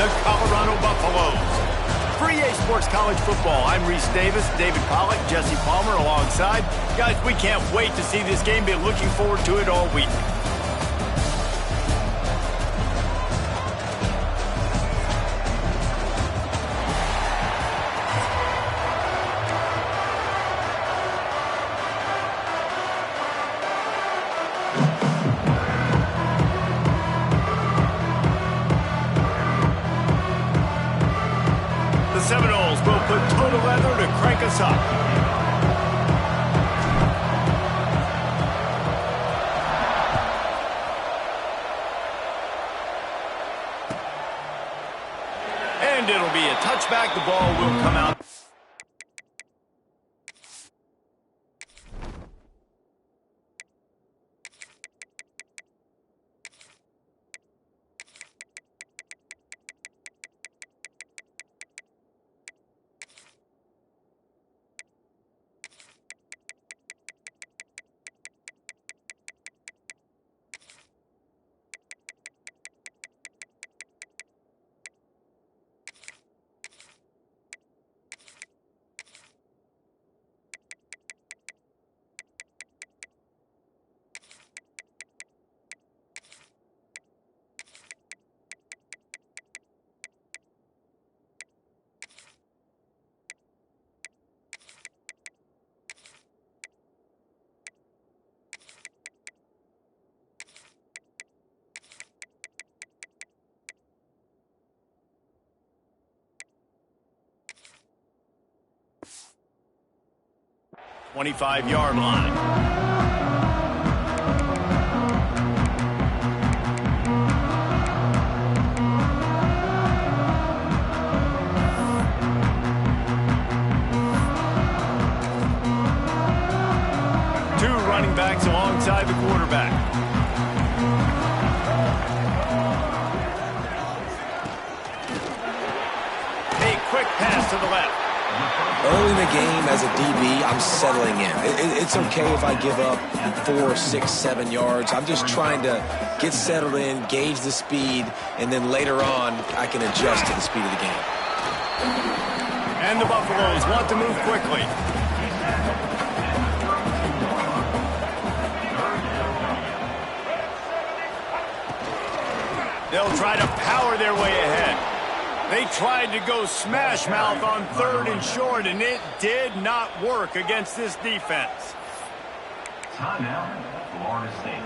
the Colorado Buffaloes. For EA Sports College Football, I'm Reese Davis, David Pollack, Jesse Palmer alongside. Guys, we can't wait to see this game. Been looking forward to it all week. Seminoles will put total leather to crank us up. And it'll be a touchback. The ball will come out. .25-yard line. Two running backs alongside the quarterback. A quick pass to the left. Early in the game, as a DB, I'm settling in. It's okay if I give up 4, 6, 7 yards. I'm just trying to get settled in, gauge the speed, and then later on, I can adjust to the speed of the game. And the Buffaloes want to move quickly. They'll try to power their way ahead. They tried to go smash mouth on 3rd and short, and it did not work against this defense. Timeout, Florida State.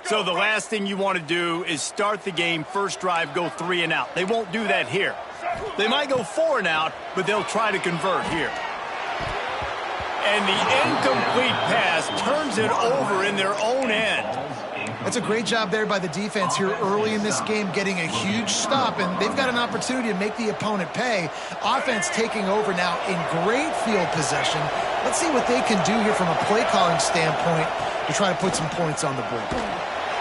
So the last thing you want to do is start the game, first drive, go 3 and out. They won't do that here. They might go 4 and out, but they'll try to convert here. And the incomplete pass turns it over in their own end. That's a great job there by the defense here early in this game, getting a huge stop, and they've got an opportunity to make the opponent pay. Offense taking over now in great field possession. Let's see what they can do here from a play calling standpoint to try to put some points on the board.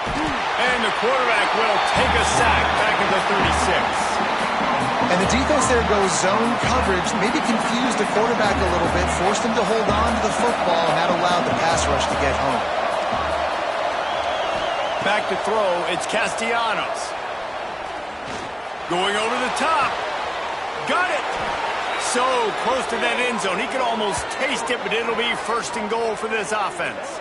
And the quarterback will take a sack back at the 36. And the defense there goes zone coverage, maybe confused the quarterback a little bit, forced him to hold on to the football, and that allowed the pass rush to get home. Back to throw, it's Castellanos. Going over the top. Got it. So close to that end zone. He could almost taste it, but it'll be 1st and goal for this offense.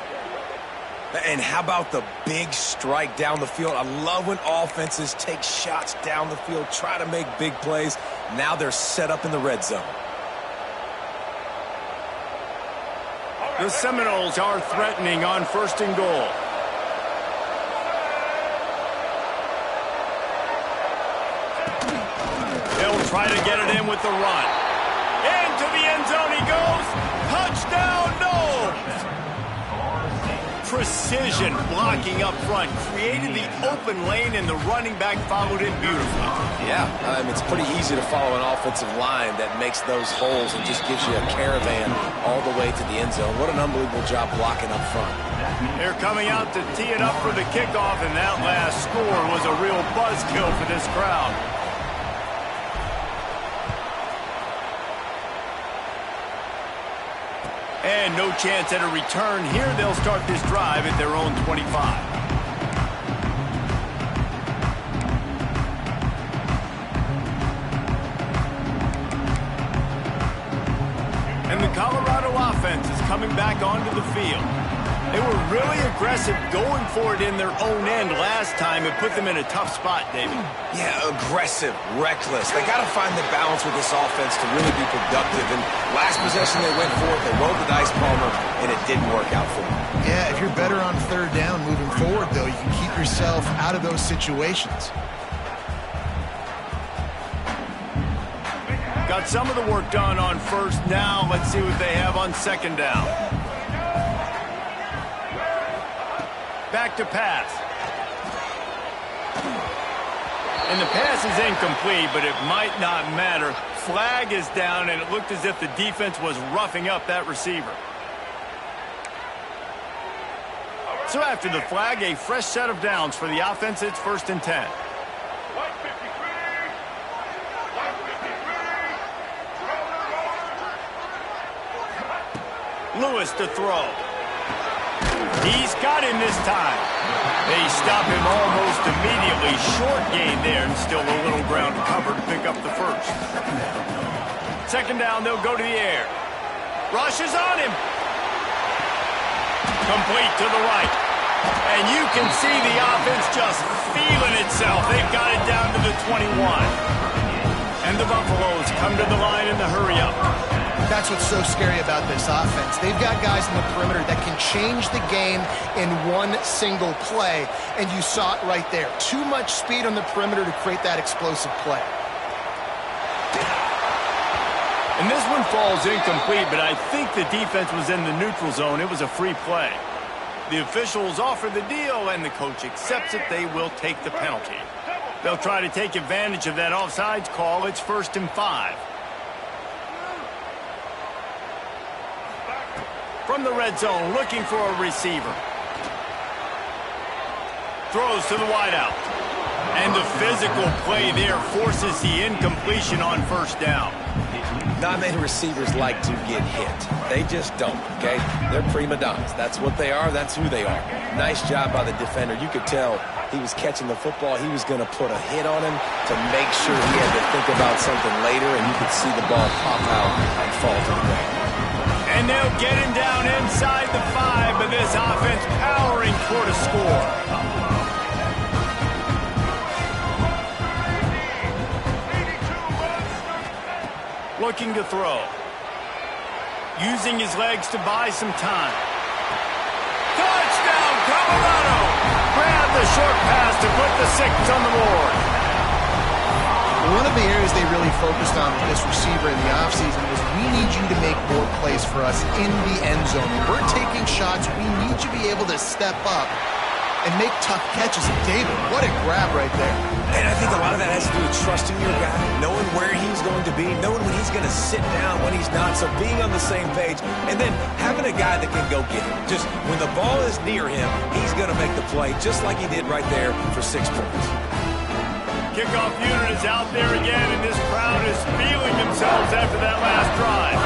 And how about the big strike down the field? I love when offenses take shots down the field, try to make big plays. Now they're set up in the red zone. The Seminoles are threatening on 1st and goal. They'll try to get it in with the run. Into the end zone he goes. Touchdown, Noles! precision blocking up front, created the open lane, and the running back followed it beautifully. Yeah, it's pretty easy to follow an offensive line that makes those holes and just gives you a caravan all the way to the end zone. What an unbelievable job blocking up front. They're coming out to tee it up for the kickoff, and that last score was a real buzzkill for this crowd. And no chance at a return here. They'll start this drive at their own 25. And the Colorado offense is coming back onto the field. They were really aggressive going for it in their own end last time. It put them in a tough spot, David. Yeah, aggressive, reckless. They got to find the balance with this offense to really be productive. And last possession they went for it, they rolled the dice, Palmer, and it didn't work out for them. Yeah, if you're better on third down moving forward, though, you can keep yourself out of those situations. Got some of the work done on first down. Let's see what they have on second down. Back to pass. And the pass is incomplete, but it might not matter. Flag is down, and it looked as if the defense was roughing up that receiver. So after the flag, a fresh set of downs for the offense. It's 1st and 10. Lewis to throw. He's got him this time. They stop him almost immediately. Short gain there, and still a little ground to cover to pick up the first. Second down, they'll go to the air. Rush is on him. Complete to the right. And you can see the offense just feeling itself. They've got it down to the 21. And the Buffaloes come to the line in the hurry-up. That's what's so scary about this offense. They've got guys in the perimeter that can change the game in one single play, and you saw it right there. Too much speed on the perimeter to create that explosive play. And this one falls incomplete, but I think the defense was in the neutral zone. It was a free play. The officials offer the deal, and the coach accepts it. They will take the penalty. They'll try to take advantage of that offsides call. It's 1st and 5. From the red zone, looking for a receiver. Throws to the wideout. And the physical play there forces the incompletion on first down. Not many receivers like to get hit. They just don't, okay? They're prima donnas. That's what they are. That's who they are. Nice job by the defender. You could tell he was catching the football. He was going to put a hit on him to make sure he had to think about something later, and you could see the ball pop out and fall to the ground. And they'll get him down inside the 5, but this offense powering toward a score. Looking to throw. Using his legs to buy some time. Touchdown, Colorado! Grab the short pass to put the 6 on the board. One of the areas they really focused on with this receiver in the offseason was we need you to make more plays for us in the end zone. We're taking shots. We need you to be able to step up and make tough catches. David, what a grab right there. And I think a lot of that has to do with trusting your guy, knowing where he's going to be, knowing when he's going to sit down, when he's not, so being on the same page, and then having a guy that can go get him. Just when the ball is near him, he's going to make the play, just like he did right there for 6 points. Kickoff unit is out there again, and this crowd is feeling themselves after that last drive.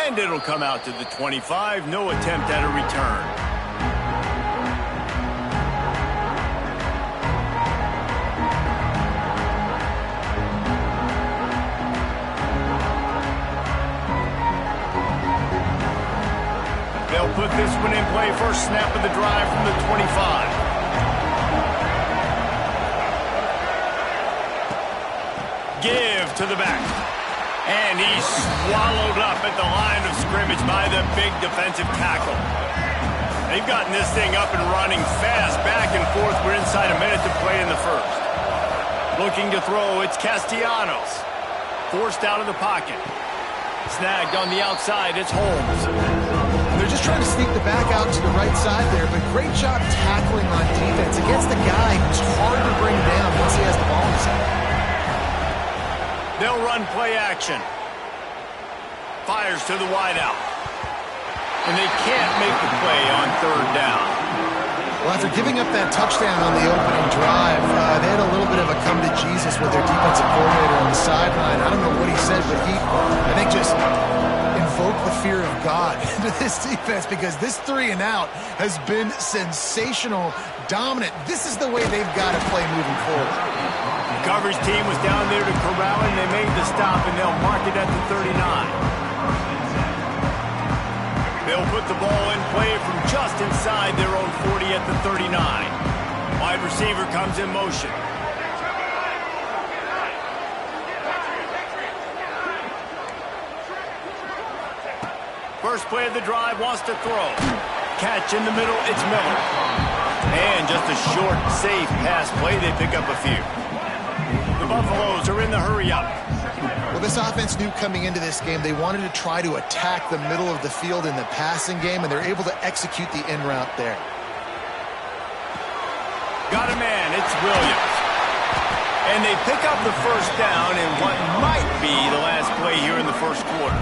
And it'll come out to the 25. No attempt at a return. They'll put this one in play. First snap of the drive from the 25. Give to the back. And he's swallowed up at the line of scrimmage by the big defensive tackle. They've gotten this thing up and running fast, back and forth. We're inside a minute to play in the first. Looking to throw, it's Castellanos. forced out of the pocket. Snagged on the outside, it's Holmes. They're just trying to sneak the back out to the right side there, but great job tackling on defense against a guy who's hard to bring down once he has the ball in his hand. They'll run play action. Fires to the wideout. And they can't make the play on third down. Well, after giving up that touchdown on the opening drive, they had a little bit of a come to Jesus with their defensive coordinator on the sideline. I don't know what he said, but he, I think, just invoked the fear of God into this defense because this 3 and out has been sensational, dominant. This is the way they've got to play moving forward. The coverage team was down there to corral him. They made the stop, and they'll mark it at the 39. They'll put the ball in play from just inside their own 40 at the 39. Wide receiver comes in motion. First play of the drive, wants to throw. Catch in the middle, it's Miller. And just a short, safe pass play, they pick up a few. The Buffaloes are in the hurry-up. Well, this offense knew coming into this game they wanted to try to attack the middle of the field in the passing game, and they're able to execute the in route there. Got a man, it's Williams. And they pick up the first down in what might be the last play here in the first quarter.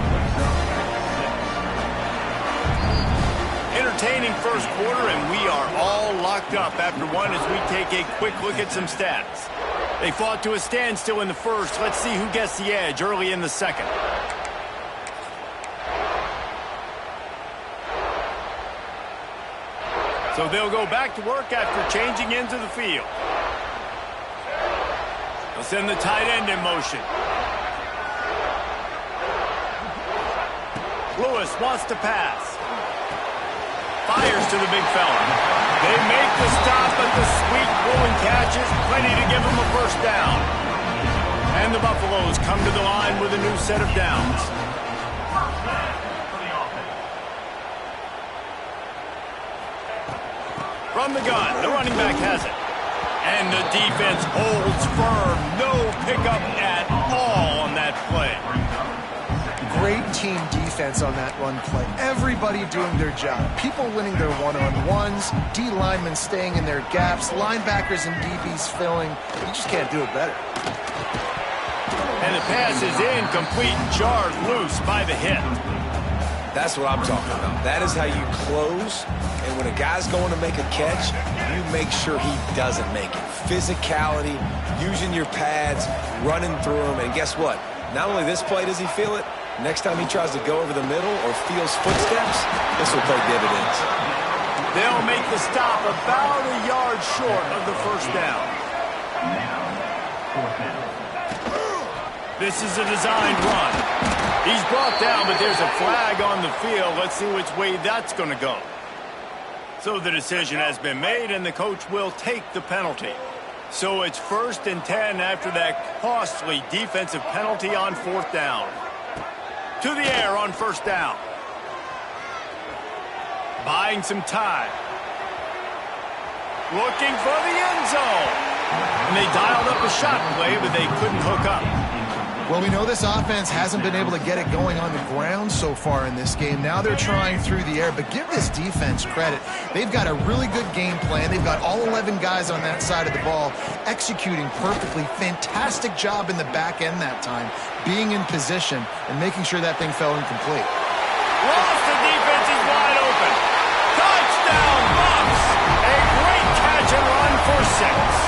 Entertaining first quarter, and we are all locked up after one as we take a quick look at some stats. They fought to a standstill in the first. Let's see who gets the edge early in the second. So they'll go back to work after changing into the field. They'll send the tight end in motion. Lewis wants to pass. Fires to the big fella. They make the stop, but the sweet rolling catch is plenty to give them a first down. And the Buffaloes come to the line with a new set of downs. From the gun, the running back has it. And the defense holds firm. No pickup at all on that play. Great team defense on that run play. Everybody doing their job. People winning their one-on-ones, D linemen staying in their gaps, linebackers and DBs filling. You just can't do it better. And the pass is incomplete, jarred loose by the hit. That's what I'm talking about. That is how you close. And when a guy's going to make a catch, you make sure he doesn't make it. Physicality, using your pads, running through them. And guess what? Not only this play does he feel it, next time he tries to go over the middle or feels footsteps, this will pay dividends. They'll make the stop about a yard short of the first down. This is a designed run. He's brought down, but there's a flag on the field. Let's see which way that's going to go. So the decision has been made, and the coach will take the penalty. So it's 1st and 10 after that costly defensive penalty on 4th down. To the air on 1st down. Buying some time. Looking for the end zone. And they dialed up a shot play, but they couldn't hook up. Well, we know this offense hasn't been able to get it going on the ground so far in this game. Now they're trying through the air, but give this defense credit. They've got a really good game plan. They've got all 11 guys on that side of the ball executing perfectly. Fantastic job in the back end that time, being in position and making sure that thing fell incomplete. Lost the defense is wide open. Touchdown, Bucks! A great catch and run for 6.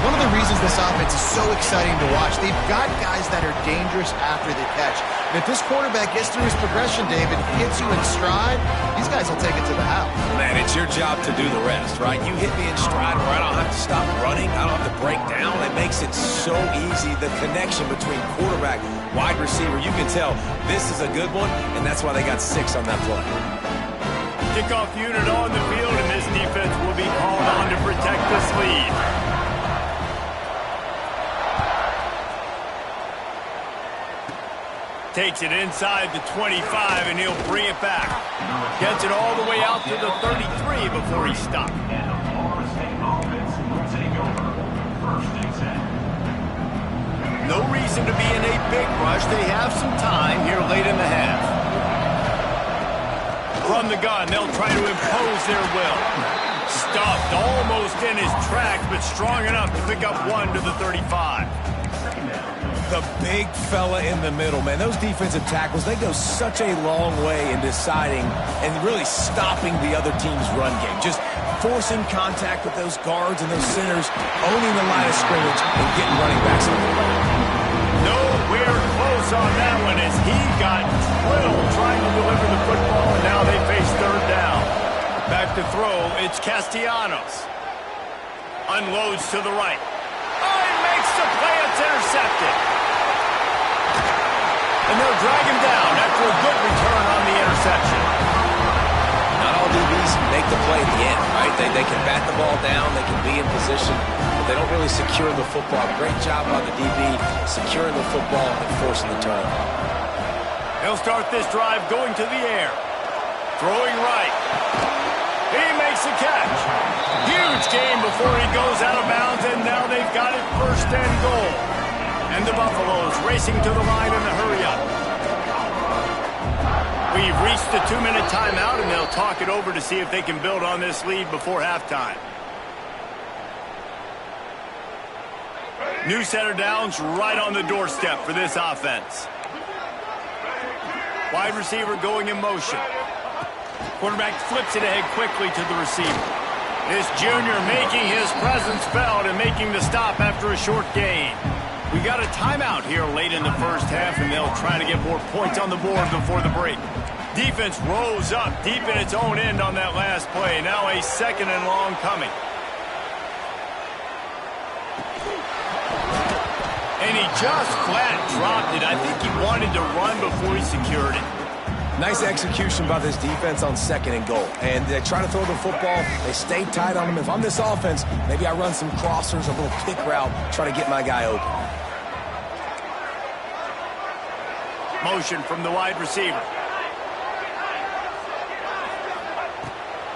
One of the reasons this offense is so exciting to watch, they've got guys that are dangerous after the catch. And if this quarterback gets through his progression, David, hits you in stride, these guys will take it to the house. Man, it's your job to do the rest, right? You hit me in stride where I don't have to stop running. I don't have to break down. It makes it so easy. The connection between quarterback, wide receiver, you can tell this is a good one, and that's why they got 6 on that play. Kickoff unit on the field, and this defense will be called on to protect this lead. Takes it inside the 25, and he'll bring it back. Gets it all the way out to the 33 before he stopped. And the Florida State offense will take over 1st and 10. No reason to be in a big rush. They have some time here late in the half. From the gun, they'll try to impose their will. Stuffed almost in his tracks, but strong enough to pick up one to the 35. The big fella in the middle, man. Those defensive tackles, they go such a long way in deciding and really stopping the other team's run game. Just forcing contact with those guards and those centers, owning the line of scrimmage, and getting running backs on the line. Nowhere close on that one as he got drilled trying to deliver the football, and now they face third down. Back to throw, it's Castellanos. Unloads to the right. Oh, he makes the play. It's intercepted. And they'll drag him down after a good return on the interception. Not all DBs make the play at the end, right? They can bat the ball down, they can be in position, but they don't really secure the football. Great job by the DB securing the football and forcing the turnover. He'll start this drive going to the air. Throwing right. He makes the catch. Huge game before he goes out of bounds, and now they've got it first and goal. And the Buffaloes racing to the line in the hurry-up. We've reached the 2-minute timeout, and they'll talk it over to see if they can build on this lead before halftime. New set of downs right on the doorstep for this offense. Wide receiver going in motion. Quarterback flips it ahead quickly to the receiver. This junior making his presence felt and making the stop after a short gain. We got a timeout here late in the first half, and they'll try to get more points on the board before the break. Defense rose up deep in its own end on that last play. Now a second and long coming. And he just flat dropped it. I think he wanted to run before he secured it. Nice execution by this defense on second and goal. And they try to throw the football. They stay tight on them. If I'm this offense, maybe I run some crossers, a little pick route, try to get my guy open. Motion from the wide receiver.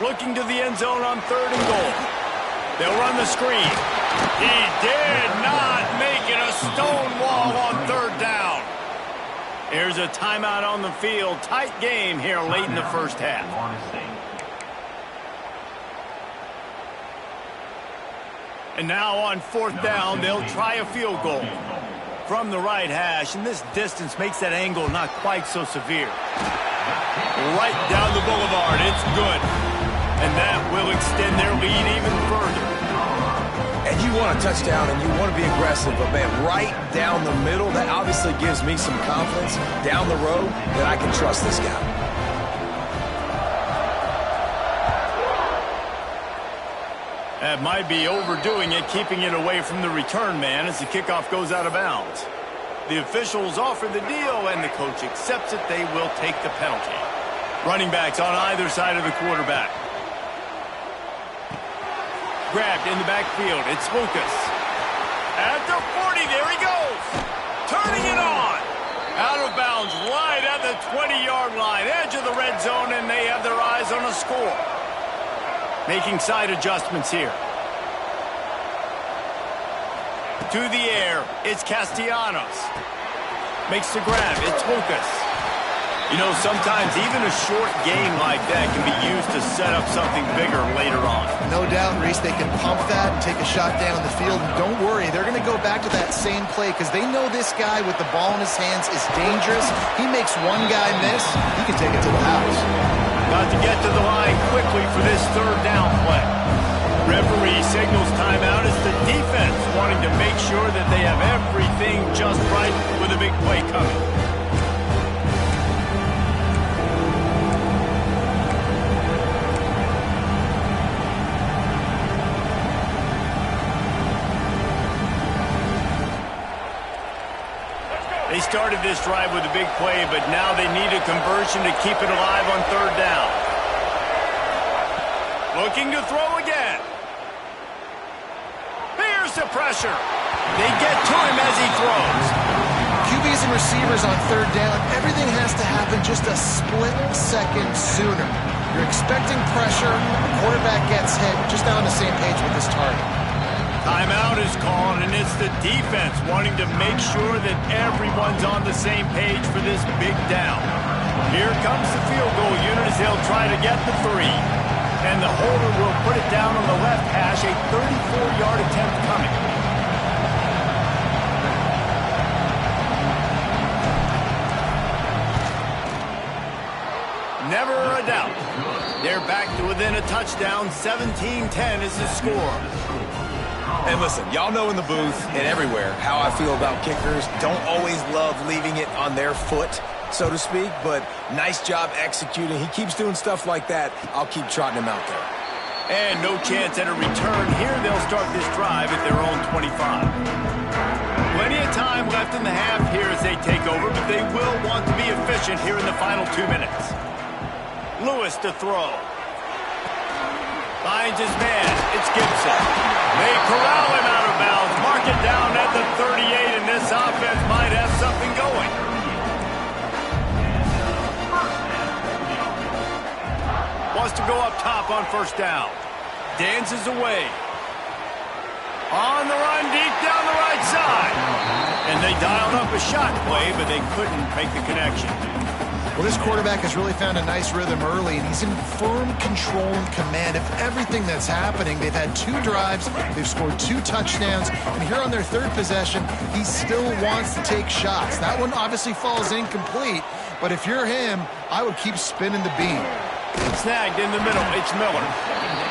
Looking to the end zone on third and goal. They'll run the screen. He did not make it a stone wall on third down. Here's a timeout on the field. Tight game here late in the first half. And now on fourth down, they'll try a field goal from the right hash, and this distance makes that angle not quite so severe. Right down the boulevard, it's good. And that will extend their lead even further. And you want a touchdown and you want to be aggressive, but man, right down the middle, that obviously gives me some confidence down the road that I can trust this guy. That might be overdoing it, keeping it away from the return man as the kickoff goes out of bounds. The officials offer the deal, and the coach accepts it. They will take the penalty. Running backs on either side of the quarterback. Grabbed in the backfield. It's Lucas. At the 40, there he goes. Turning it on. Out of bounds, right at the 20-yard line. Edge of the red zone, and they have their eyes on a score. Making side adjustments here. To the air, it's Castellanos. Makes the grab, it's Lucas. You know, sometimes even a short game like that can be used to set up something bigger later on. No doubt, Reese, they can pump that and take a shot down the field. And don't worry, they're going to go back to that same play because they know this guy with the ball in his hands is dangerous. He makes one guy miss, he can take it to the house. Got to get to the line quickly for this third down play. Referee signals timeout as the defense wanting to make sure that they have everything just right with a big play coming. They started this drive with a big play, but now they need a conversion to keep it alive on third down. Looking to throw again. Here's the pressure. They get to him as he throws. QBs and receivers on third down, everything has to happen just a split second sooner. You're expecting pressure, the quarterback gets hit, just not on the same page with this target. Timeout is called, and it's the defense wanting to make sure that everyone's on the same page for this big down. Here comes the field goal unit as they'll try to get the 3. And the holder will put it down on the left hash, a 34-yard attempt coming. Never a doubt. They're back to within a touchdown. 17-10 is the score. And listen, y'all know in the booth and everywhere how I feel about kickers. Don't always love leaving it on their foot, so to speak, but nice job executing. He keeps doing stuff like that. I'll keep trotting him out there. And no chance at a return here. They'll start this drive at their own 25. Plenty of time left in the half here as they take over, but they will want to be efficient here in the final 2 minutes. Lewis to throw. Finds his man. It's Gibson. They corral him out of bounds. Mark it down at the 38, and this offense might have something going. Wants to go up top on first down. Dances away. On the run, deep down the right side. And they dialed up a shot play, but they couldn't make the connection. Well, this quarterback has really found a nice rhythm early, and he's in firm control and command of everything that's happening. They've had 2 drives. They've scored 2 touchdowns. And here on their 3rd possession, he still wants to take shots. That one obviously falls incomplete, but if you're him, I would keep spinning the beam. Snagged in the middle. It's Miller.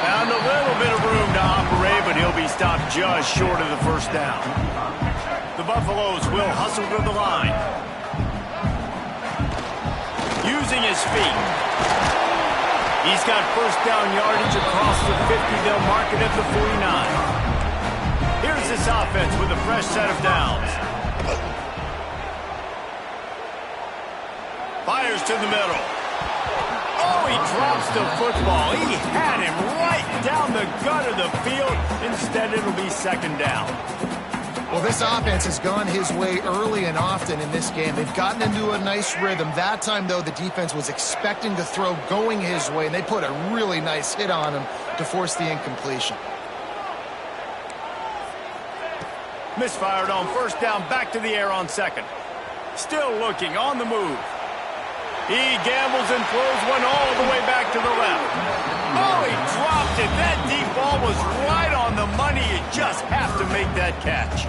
Found a little bit of room to operate, but he'll be stopped just short of the first down. The Buffaloes will hustle to the line. Using his feet. He's got first down yardage across the 50. They'll mark it at the 49. Here's this offense with a fresh set of downs. Fires to the middle. Oh, he drops the football. He had him right down the gut of the field. Instead, it'll be second down. Well, this offense has gone his way early and often in this game. They've gotten into a nice rhythm. That time, though, the defense was expecting the throw going his way, and they put a really nice hit on him to force the incompletion. Misfired on first down, back to the air on second. Still looking, on the move. He gambles and throws one all the way back to the left. Oh, he dropped it. That deep ball was right on the money. You just have to make that catch.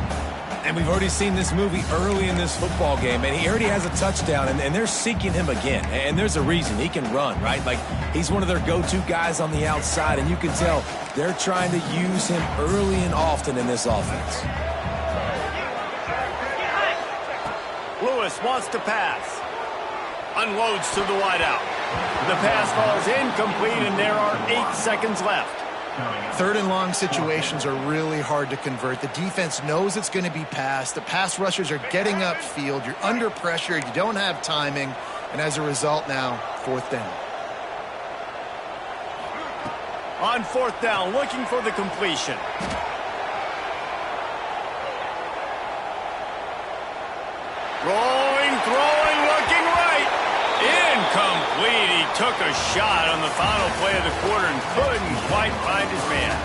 And we've already seen this movie early in this football game, and he already has a touchdown, and they're seeking him again. And there's a reason. He can run, right? Like, he's one of their go-to guys on the outside, and you can tell they're trying to use him early and often in this offense. Lewis wants to pass. Unloads to the wideout. The pass falls incomplete, and there are 8 seconds left. 3rd and long situations are really hard to convert. The defense knows it's going to be passed. The pass rushers are getting upfield. You're under pressure. You don't have timing. And as a result now, 4th down. On 4th down, looking for the completion. Rolling, throwing, looking right. Incomplete. He took a shot on the final play of the quarter and couldn't quite find his man.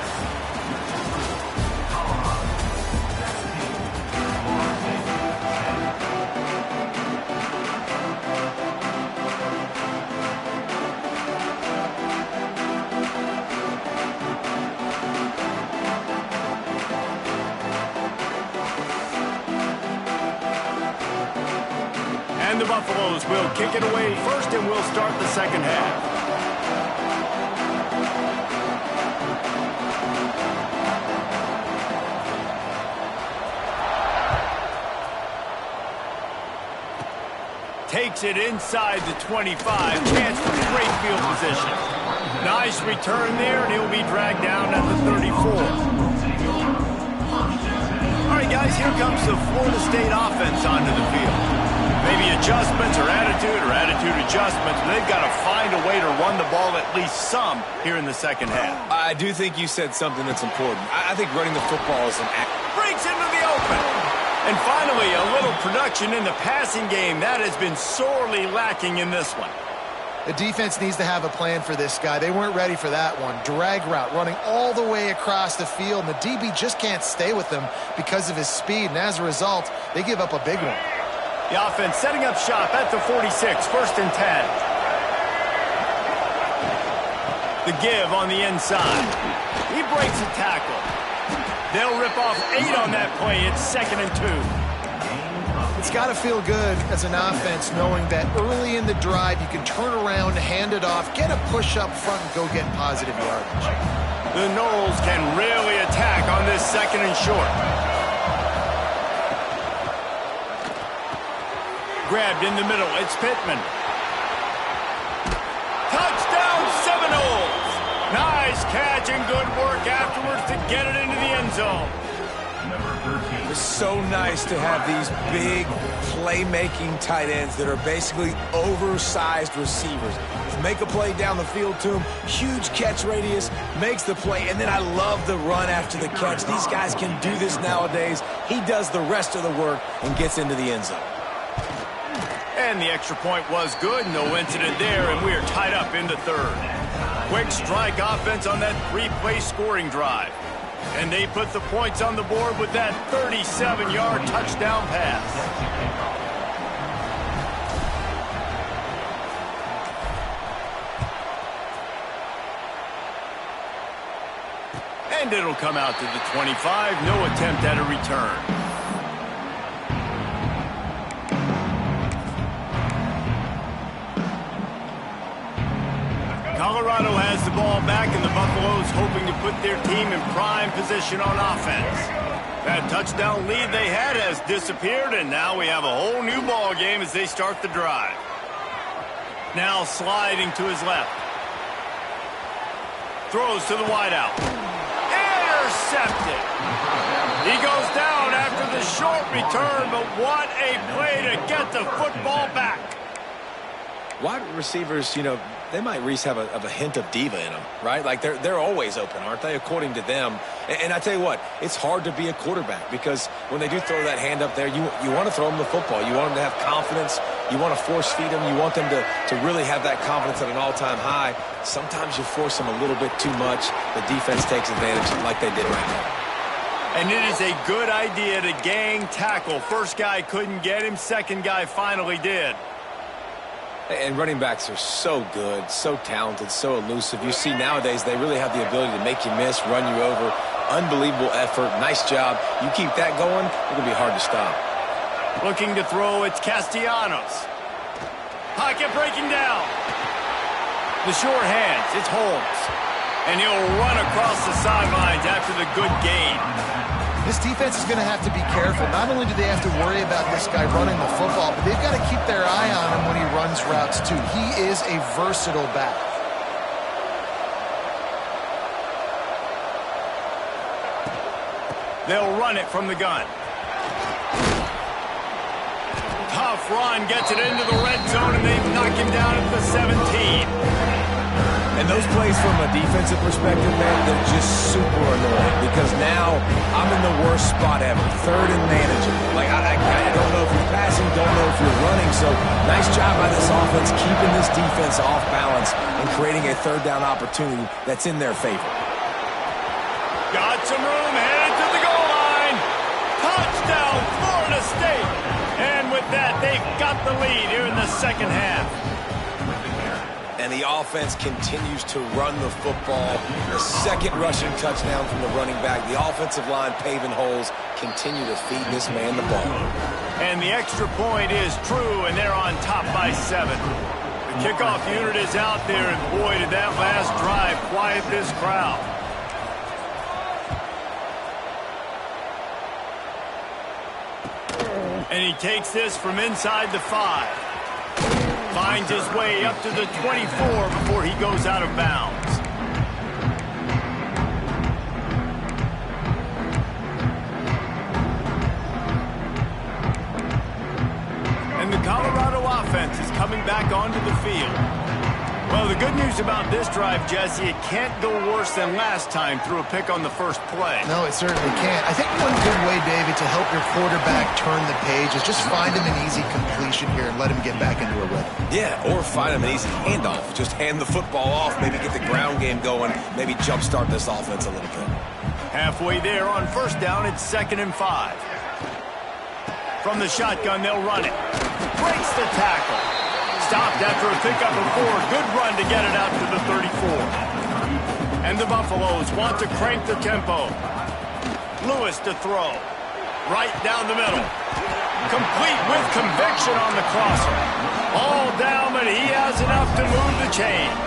And the Buffaloes will kick it away first, and we'll start the second half. Takes it inside the 25. Chance for great field position. Nice return there, and he'll be dragged down at the 34. All right, guys, here comes the Florida State offense onto the field. Maybe adjustments or attitude adjustments. They've got to find a way to run the ball at least some here in the second half. I do think you said something that's important. I think running the football is an act. Breaks into the open. And finally, a little production in the passing game. That has been sorely lacking in this one. The defense needs to have a plan for this guy. They weren't ready for that one. Drag route running all the way across the field, and the DB just can't stay with him because of his speed, and as a result, they give up a big one. The offense setting up shop at the 46, 1st and 10. The give on the inside. He breaks a tackle. They'll rip off 8 on that play. It's 2nd and 2. It's got to feel good as an offense knowing that early in the drive you can turn around, hand it off, get a push up front, and go get positive yardage. The Noles can really attack on this 2nd and short. Grabbed in the middle. It's Pittman. Touchdown Seminoles! Nice catch and good work afterwards to get it into the end zone. It's so nice to have these big playmaking tight ends that are basically oversized receivers. Make a play down the field to him, huge catch radius, makes the play, and then I love the run after the catch. These guys can do this nowadays. He does the rest of the work and gets into the end zone. And the extra point was good, no incident there, and we are tied up into 3rd. Quick strike offense on that 3-play scoring drive. And they put the points on the board with that 37-yard touchdown pass. And it'll come out to the 25. No attempt at a return. Colorado has the ball back, and the Buffaloes hoping to put their team in prime position on offense. That touchdown lead they had has disappeared, and now we have a whole new ball game as they start the drive. Now sliding to his left. Throws to the wideout. Intercepted. He goes down after the short return, but what a play to get the football back. Wide receivers, you know, they might, Reese, have a hint of diva in them, right? Like they're always open, aren't they, according to them? And I tell you what, it's hard to be a quarterback because when they do throw that hand up there, you want to throw them the football. You want them to have confidence. You want to force feed them. You want them to really have that confidence at an all-time high. Sometimes you force them a little bit too much. The defense takes advantage like they did right now. And it is a good idea to gang tackle. First guy couldn't get him. Second guy finally did. And running backs are so good, so talented, so elusive. You see nowadays they really have the ability to make you miss, run you over. Unbelievable effort. Nice job. You keep that going, it's going to be hard to stop. Looking to throw, it's Castellanos. Pocket breaking down. The short hands, it's Holmes. And he'll run across the sidelines after the good gain. This defense is going to have to be careful. Not only do they have to worry about this guy running the football, but they've got to keep their eye on him when he runs routes too. He is a versatile back. They'll run it from the gun. Tough run, gets it into the red zone, and they knock him down at the 17. And those plays from a defensive perspective, man, they're just super annoying because now I'm in the worst spot ever. 3rd and manageable. Like, I don't know if you're passing, don't know if you're running. So, nice job by this offense keeping this defense off balance and creating a 3rd down opportunity that's in their favor. Got some room, headed to the goal line. Touchdown, Florida State. And with that, they've got the lead here in the second half. And the offense continues to run the football. The second rushing touchdown from the running back. The offensive line paving holes. Continue to feed this man the ball. And the extra point is true, and they're on top by 7. The kickoff unit is out there, and boy, did that last drive quiet this crowd. And he takes this from inside the 5. Finds his way up to the 24 before he goes out of bounds. And the Colorado offense is coming back onto the field. Well, the good news about this drive, Jesse, it can't go worse than last time through a pick on the first play. No, it certainly can't. I think one good way, David, to help your quarterback turn the page is just find him an easy completion here and let him get back into a rhythm. Yeah, or find him an easy handoff. Just hand the football off, maybe get the ground game going, maybe jumpstart this offense a little bit. Halfway there on first down, it's 2nd and 5. From the shotgun, they'll run it. Breaks the tackle. Stopped after a pickup of 4. Good run to get it out to the 34. And the Buffaloes want to crank the tempo. Lewis to throw. Right down the middle. Complete with conviction on the crosser. All down, but he has enough to move the chains.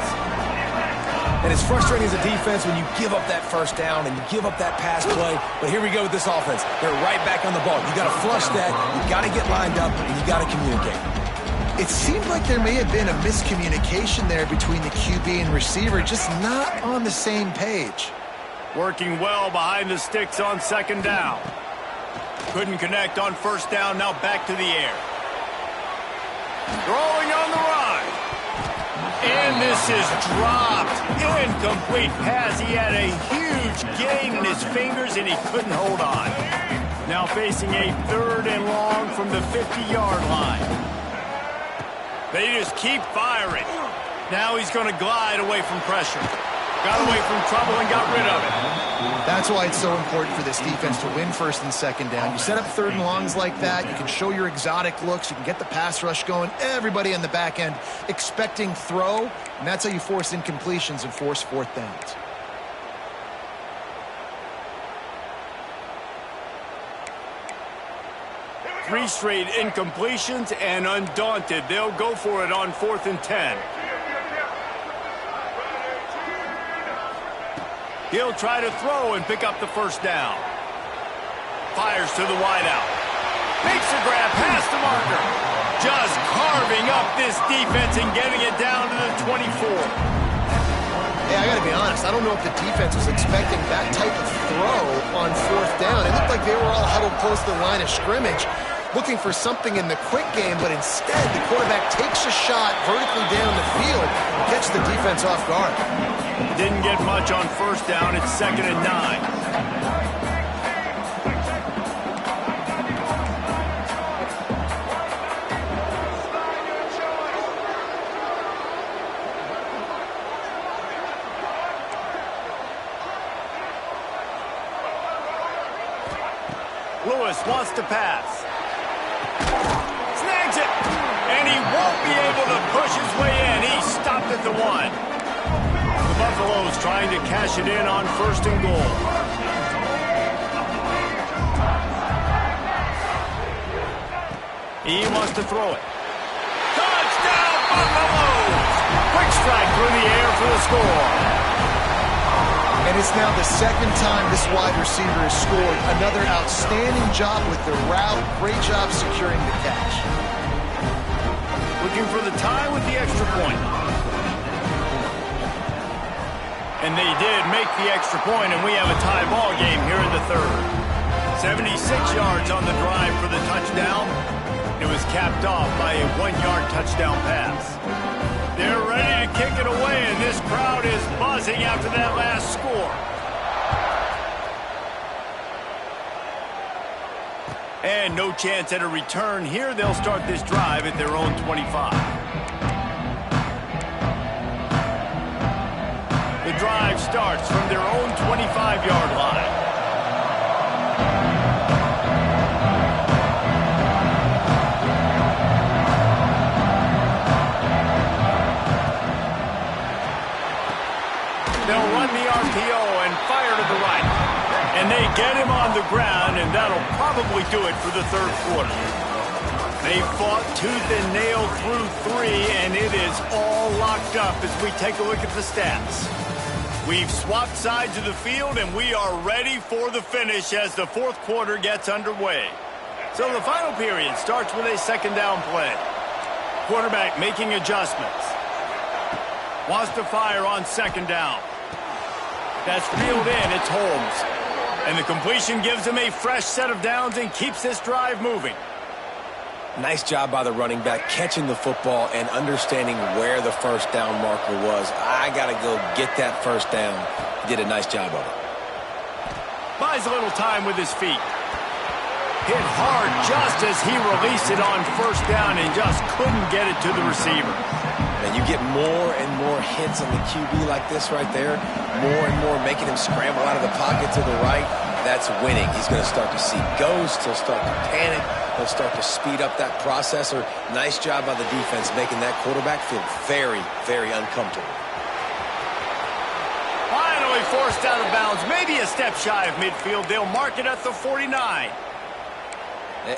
And it's frustrating as a defense when you give up that first down and you give up that pass play. But here we go with this offense. They're right back on the ball. You got to flush that. You got to get lined up, and you got to communicate. It seemed like there may have been a miscommunication there between the QB and receiver, just not on the same page. Working well behind the sticks on 2nd down. Couldn't connect on first down, now back to the air. Throwing on the run. And this is dropped. Incomplete pass. He had a huge gain in his fingers, and he couldn't hold on. Now facing a 3rd and long from the 50-yard line. They just keep firing. Now he's going to glide away from pressure. Got away from trouble and got rid of it. That's why it's so important for this defense to win 1st and 2nd down. You set up 3rd and longs like that. You can show your exotic looks. You can get the pass rush going. Everybody on the back end expecting throw, and that's how you force incompletions and force 4th downs. Three straight incompletions, and undaunted, they'll go for it on 4th and 10. He'll try to throw and pick up the first down. Fires to the wideout. Makes a grab past the marker. Just carving up this defense and getting it down to the 24. Yeah, I got to be honest. I don't know if the defense was expecting that type of throw on 4th down. It looked like they were all huddled close to the line of scrimmage, looking for something in the quick game, but instead the quarterback takes a shot vertically down the field and catches the defense off guard. Didn't get much on first down. It's 2nd and 9. Lewis wants to pass. Snags it. And he won't be able to push his way in. He stopped at the 1. The Buffaloes trying to cash it in on 1st and goal. He wants to throw it. Touchdown, Buffaloes! Quick strike through the air for the score. And it's now the 2nd time this wide receiver has scored. Another outstanding job with the route. Great job securing the catch. Looking for the tie with the extra point. And they did make the extra point, and we have a tie ball game here in the 3rd. 76 yards on the drive for the touchdown. It was capped off by a 1-yard touchdown pass. They're ready to kick it away, and this crowd is buzzing after that last score. And no chance at a return here. They'll start this drive at their own 25. The drive starts from their own 25-yard line. They'll run the RPO and fire to the right. And they get him on the ground, and that'll probably do it for the 3rd quarter. They fought tooth and nail through 3, and it is all locked up as we take a look at the stats. We've swapped sides of the field, and we are ready for the finish as the 4th quarter gets underway. So the final period starts with a 2nd down play. Quarterback making adjustments. Wants to fire on 2nd down. That's reeled in. It's Holmes. And the completion gives him a fresh set of downs and keeps this drive moving. Nice job by the running back, catching the football and understanding where the first down marker was. I got to go get that first down. He did a nice job of it. Buys a little time with his feet. Hit hard just as he released it on first down and just couldn't get it to the receiver. And you get more and more hits on the QB like this right there, more and more making him scramble out of the pocket to the right. That's winning. He's going to start to see ghosts. He'll start to panic. He'll start to speed up that processor. Nice job by the defense making that quarterback feel very, very uncomfortable. Finally forced out of bounds, maybe a step shy of midfield. They'll mark it at the 49.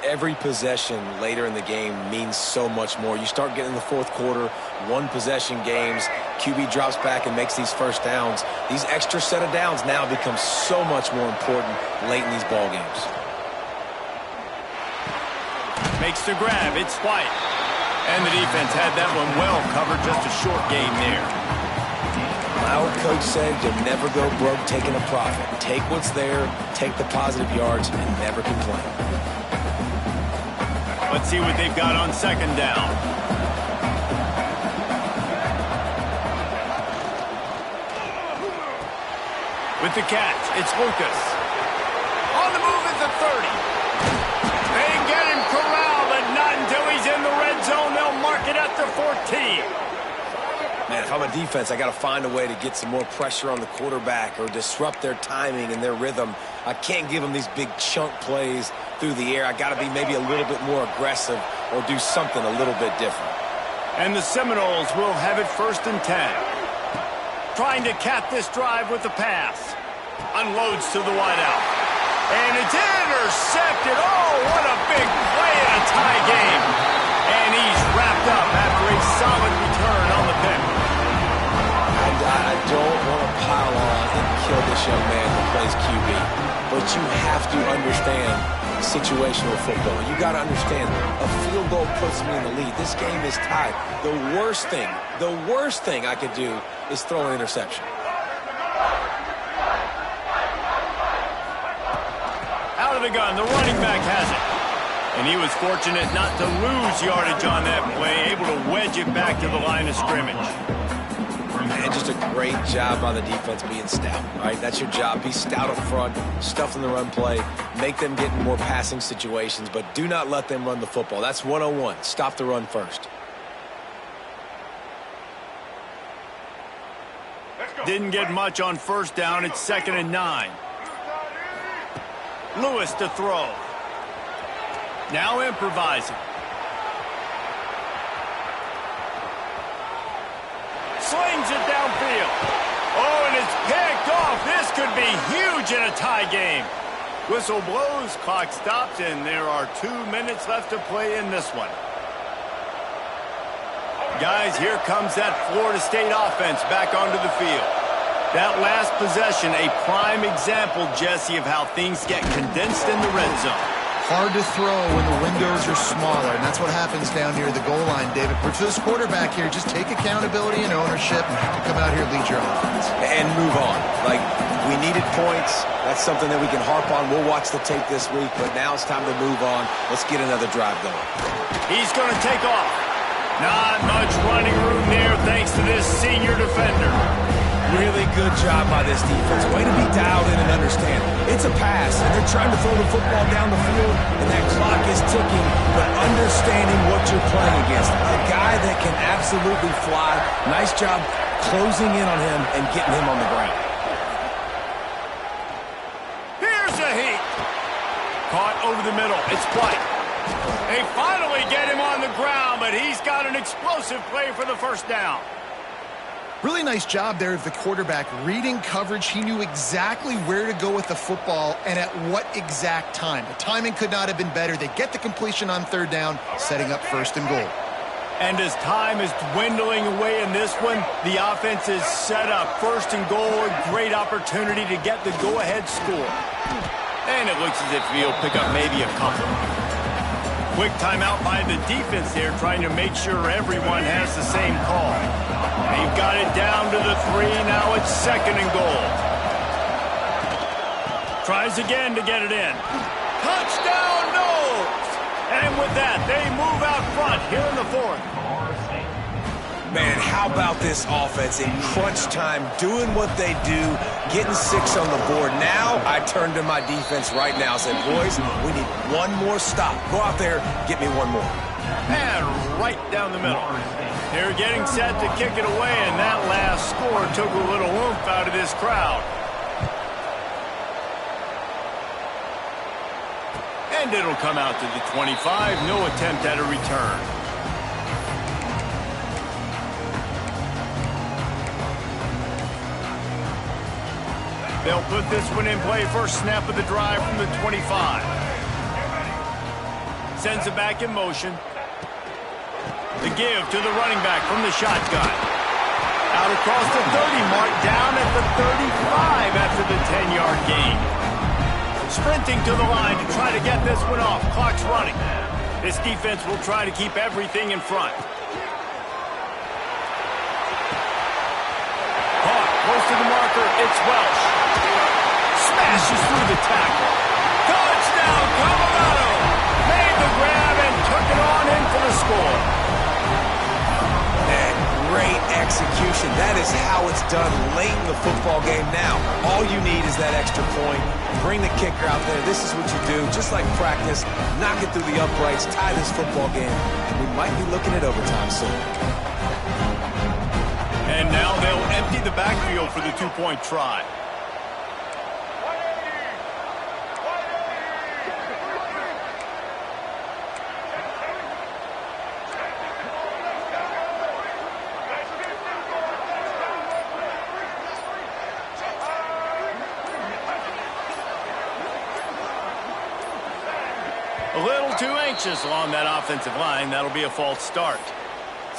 Every possession later in the game means so much more. You start getting in the fourth quarter, one-possession games, QB drops back and makes these first downs. These extra set of downs now become so much more important late in these ball games. Makes the grab. It's White. And the defense had that one well covered. Just a short game there. My old coach said you'll never go broke taking a profit. Take what's there, take the positive yards, and never complain. Let's see what they've got on second down. With the catch, it's Lucas. On the move at the 30. They get him corralled, but not until he's in the red zone. They'll mark it at the 14. Man, if I'm a defense, I got to find a way to get some more pressure on the quarterback or disrupt their timing and their rhythm. I can't give them these big chunk plays through the air. I got to be maybe a little bit more aggressive or do something a little bit different. And the Seminoles will have it 1st and 10. Trying to cap this drive with the pass. Unloads to the wideout. And it's intercepted. Oh, what a big play in a tie game. And he's wrapped up after a solid return on the pick. I don't want to pile on and kill this young man who plays QB. But you have to understand situational football. You got to understand, a field goal puts me in the lead. This game is tied. The worst thing I could do is throw an interception. Out of the gun, the running back has it. And he was fortunate not to lose yardage on that play, able to wedge it back to the line of scrimmage. And just a great job by the defense being stout, right? That's your job. Be stout up front, stuff in the run play, make them get in more passing situations, but do not let them run the football. That's 101. Stop the run first. Didn't get much on first down. It's 2nd and 9. Lewis to throw. Now improvising. Slings it downfield. Oh, and it's picked off. This could be huge in a tie game. Whistle blows, clock stops, and there are 2 minutes left to play in this one. Guys, here comes that Florida State offense back onto the field. That last possession, a prime example, Jesse, of how things get condensed in the red zone. Hard to throw when the windows are smaller, and that's what happens down near the goal line, David. But for this quarterback here, just take accountability and ownership and come out here and lead your offense. And move on. Like, we needed points. That's something that we can harp on. We'll watch the tape this week, but now it's time to move on. Let's get another drive going. He's going to take off. Not much running room there thanks to this senior defender. Really good job by this defense. Way to be dialed in and understand. It's a pass, and they're trying to throw the football down the field, and that clock is ticking, but understanding what you're playing against. A guy that can absolutely fly. Nice job closing in on him and getting him on the ground. Here's a heat. Caught over the middle. It's White. They finally get him on the ground, but he's got an explosive play for the first down. Really nice job there of the quarterback reading coverage. He knew exactly where to go with the football and at what exact time. The timing could not have been better. They get the completion on 3rd down, setting up 1st and goal. And as time is dwindling away in this one, the offense is set up. 1st and goal, a great opportunity to get the go-ahead score. And it looks as if he'll pick up maybe a couple. Quick timeout by the defense there, trying to make sure everyone has the same call. They've got it down to the 3. Now it's 2nd and goal. Tries again to get it in. Touchdown, Noles! And with that, they move out front here in the fourth. Man, how about this offense in crunch time, doing what they do, getting 6 on the board. Now I turn to my defense right now and say, boys, we need one more stop. Go out there, get me one more. And right down the middle. They're getting set to kick it away, and that last score took a little oomph out of this crowd. And it'll come out to the 25. No attempt at a return. They'll put this one in play. First snap of the drive from the 25. Sends it back in motion. The give to the running back from the shotgun. Out across the 30 mark, down at the 35 after the 10-yard gain. Sprinting to the line to try to get this one off. Clock's running. This defense will try to keep everything in front. Caught close to the marker. It's Welsh. Smashes through the tackle. Touchdown, Colorado! Made the grab and took it on in for the score. And great execution. That is how it's done late in the football game now. All you need is that extra point. Bring the kicker out there. This is what you do. Just like practice, knock it through the uprights, tie this football game, and we might be looking at overtime soon. And now they'll empty the backfield for the two-point try. A little too anxious along that offensive line. That'll be a false start.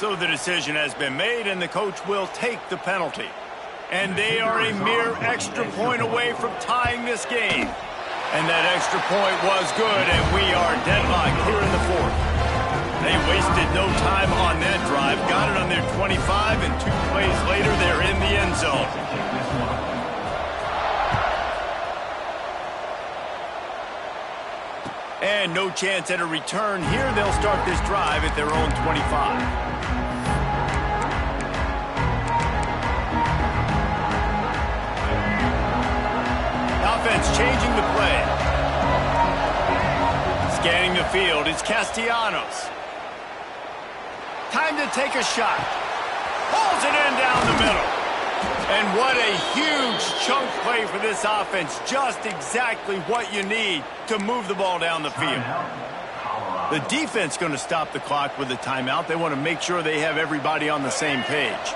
So the decision has been made, and the coach will take the penalty. And they are a mere extra point away from tying this game. And that extra point was good, and we are deadlocked here in the fourth. They wasted no time on that drive. Got it on their 25, and 2 plays later, they're in the end zone. And no chance at a return here. They'll start this drive at their own 25. Offense changing the play. Scanning the field, it's Castellanos. Time to take a shot. Pulls it in down the middle. And what a huge chunk play for this offense. Just exactly what you need to move the ball down the field. The defense going to stop the clock with a timeout. They want to make sure they have everybody on the same page.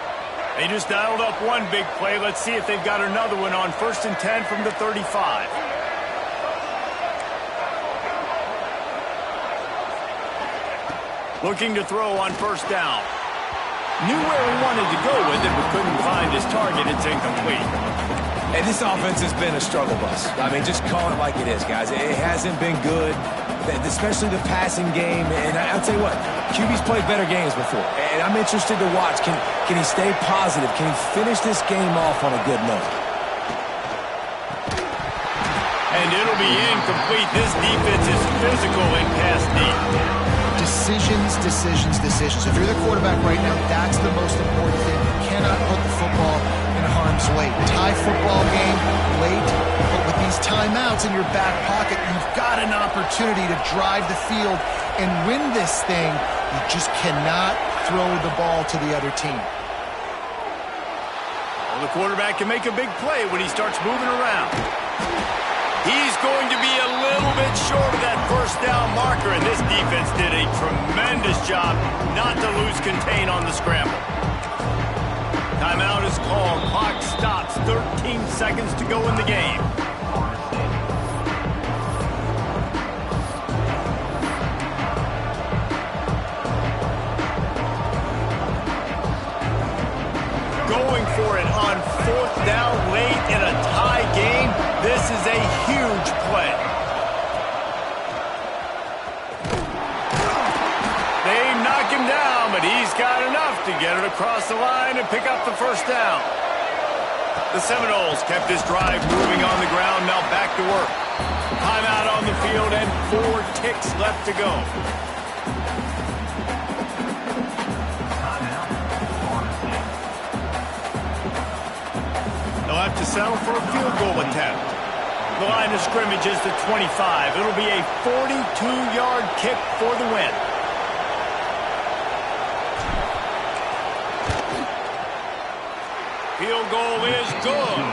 They just dialed up one big play. Let's see if they've got another one on 1st and 10 from the 35. Looking to throw on 1st down. Knew where he wanted to go with it, but couldn't find his target. It's incomplete. And this offense has been a struggle bus. I mean, just call it like it is, guys. It hasn't been good, especially the passing game. And I'll tell you what, QB's played better games before. And I'm interested to watch. Can he stay positive? Can he finish this game off on a good note? And it'll be incomplete. This defense is physical in pass deep. Decisions, decisions, decisions. If you're the quarterback right now, that's the most important thing. You cannot put the football in harm's way. Tie football game late, but with these timeouts in your back pocket, you've got an opportunity to drive the field and win this thing. You just cannot throw the ball to the other team. Well, the quarterback can make a big play when he starts moving around. He's going to be a little bit short of that 1st down marker, and this defense did a tremendous job not to lose contain on the scramble. Timeout is called. Clock stops. 13 seconds to go in the game. Going for it on 4th down late in a tie game. This is a huge play. They knock him down, but he's got enough to get it across the line and pick up the 1st down. The Seminoles kept this drive moving on the ground, now back to work. Timeout on the field and 4 ticks left to go. They'll have to settle for a field goal attempt. The line of scrimmage is the 25. It'll be a 42-yard kick for the win. Field goal is good.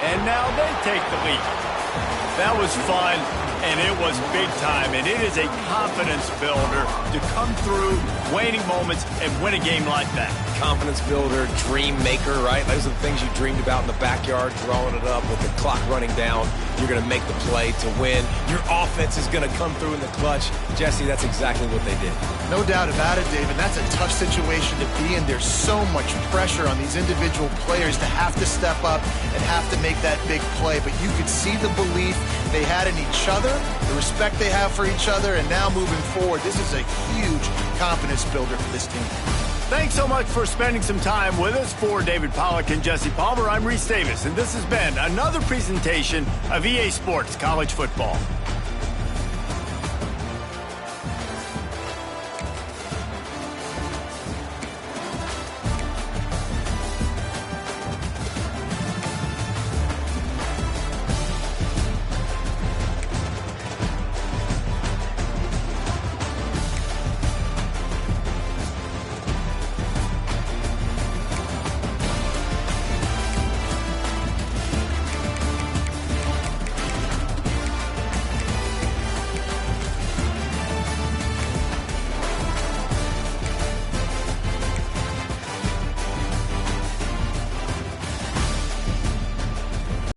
And now they take the lead. That was fun, and it was big time, and it is a confidence builder to come through waning moments and win a game like that. Confidence builder, dream maker, right? Those are the things you dreamed about in the backyard, drawing it up with the clock running down. You're going to make the play to win. Your offense is going to come through in the clutch. Jesse, that's exactly what they did. No doubt about it, David. That's a tough situation to be in. There's so much pressure on these individual players to have to step up and have to make that big play. But you could see the belief they had in each other, the respect they have for each other, and now moving forward, this is a huge confidence builder for this team. Thanks so much for spending some time with us. For David Pollack and Jesse Palmer, I'm Reese Davis, and this has been another presentation of EA Sports College Football.